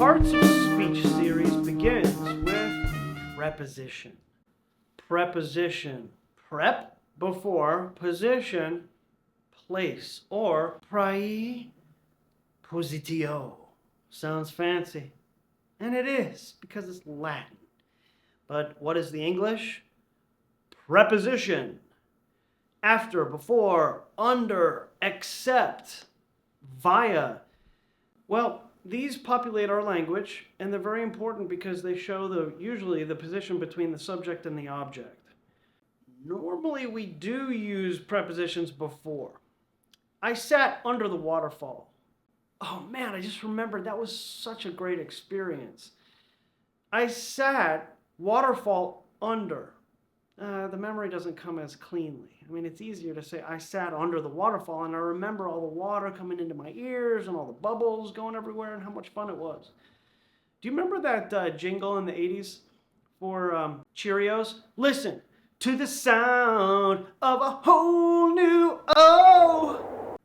Parts of Speech series begins with preposition. Preposition. Prep, before, position, place, or prepositio. Sounds fancy. And it is, because it's Latin. But what is the English? Preposition. After, before, under, except, via. Well, these populate our language, and they're very important because they show usually the position between the subject and the object. Normally, we do use prepositions before. I sat under the waterfall. Oh man, I just remembered that was such a great experience. I sat waterfall under. The memory doesn't come as cleanly. I mean, it's easier to say I sat under the waterfall, and I remember all the water coming into my ears and all the bubbles going everywhere and how much fun it was. Do you remember that jingle in the 80s for Cheerios? Listen to the sound of a whole new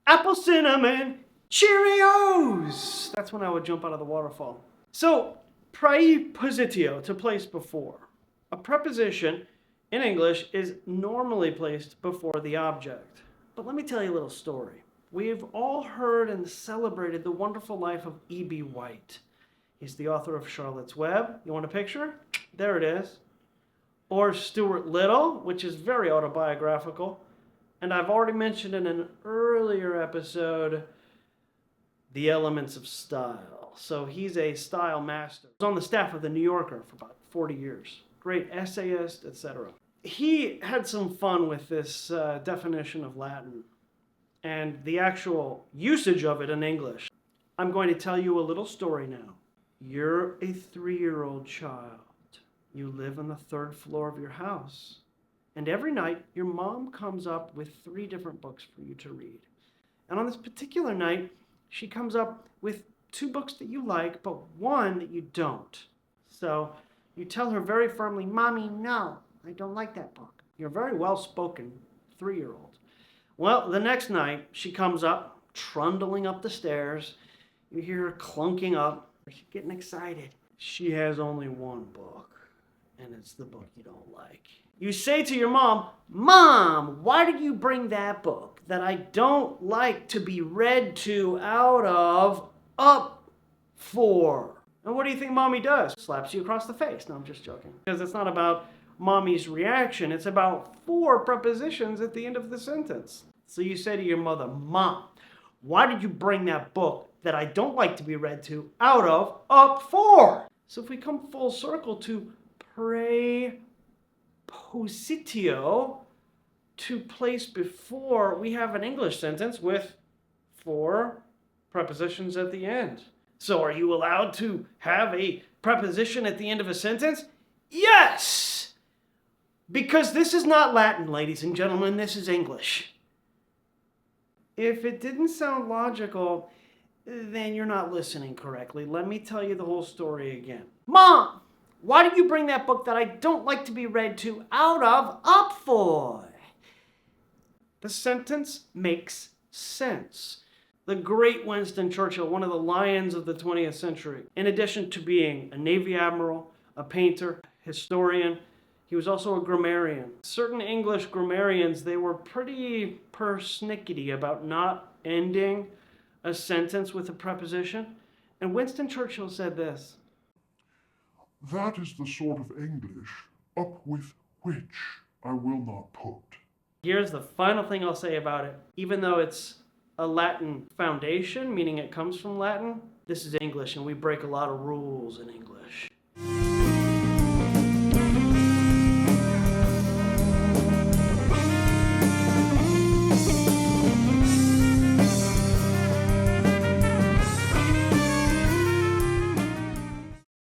apple cinnamon Cheerios. That's when I would jump out of the waterfall. So, prepositio, to place before. A preposition in English is normally placed before the object. But let me tell you a little story. We've all heard and celebrated the wonderful life of E.B. White. He's the author of Charlotte's Web. You want a picture? There it is. Or Stuart Little, which is very autobiographical. And I've already mentioned in an earlier episode the elements of style. So he's a style master. He was on the staff of the New Yorker for about 40 years. Great essayist, etc. He had some fun with this definition of Latin and the actual usage of it in English. I'm going to tell you a little story now. You're a 3-year-old child. You live on the 3rd floor of your house. And every night, your mom comes up with 3 different books for you to read. And on this particular night, she comes up with 2 books that you like, but 1 that you don't. So you tell her very firmly, Mommy, no, I don't like that book. You're a very well-spoken 3-year-old. Well, the next night, she comes up, trundling up the stairs. You hear her clunking up. She's getting excited. She has only 1 book, and it's the book you don't like. You say to your mom, Mom, why did you bring that book that I don't like to be read to out of up for? And what do you think Mommy does? Slaps you across the face. No, I'm just joking. Because it's not about Mommy's reaction. It's about 4 prepositions at the end of the sentence. So you say to your mother, Mom, why did you bring that book that I don't like to be read to out of up for? So if we come full circle to prepositio, to place before, we have an English sentence with 4 prepositions at the end. So are you allowed to have a preposition at the end of a sentence? Yes! Because this is not Latin, ladies and gentlemen, this is English. If it didn't sound logical, then you're not listening correctly. Let me tell you the whole story again. Mom, why did you bring that book that I don't like to be read to out of up for? The sentence makes sense. The great Winston Churchill, one of the lions of the 20th century, in addition to being a Navy admiral, a painter, historian, he was also a grammarian. Certain English grammarians, they were pretty persnickety about not ending a sentence with a preposition. And Winston Churchill said this, That is the sort of English up with which I will not put. Here's the final thing I'll say about it. Even though it's a Latin foundation, meaning it comes from Latin, this is English, and we break a lot of rules in English.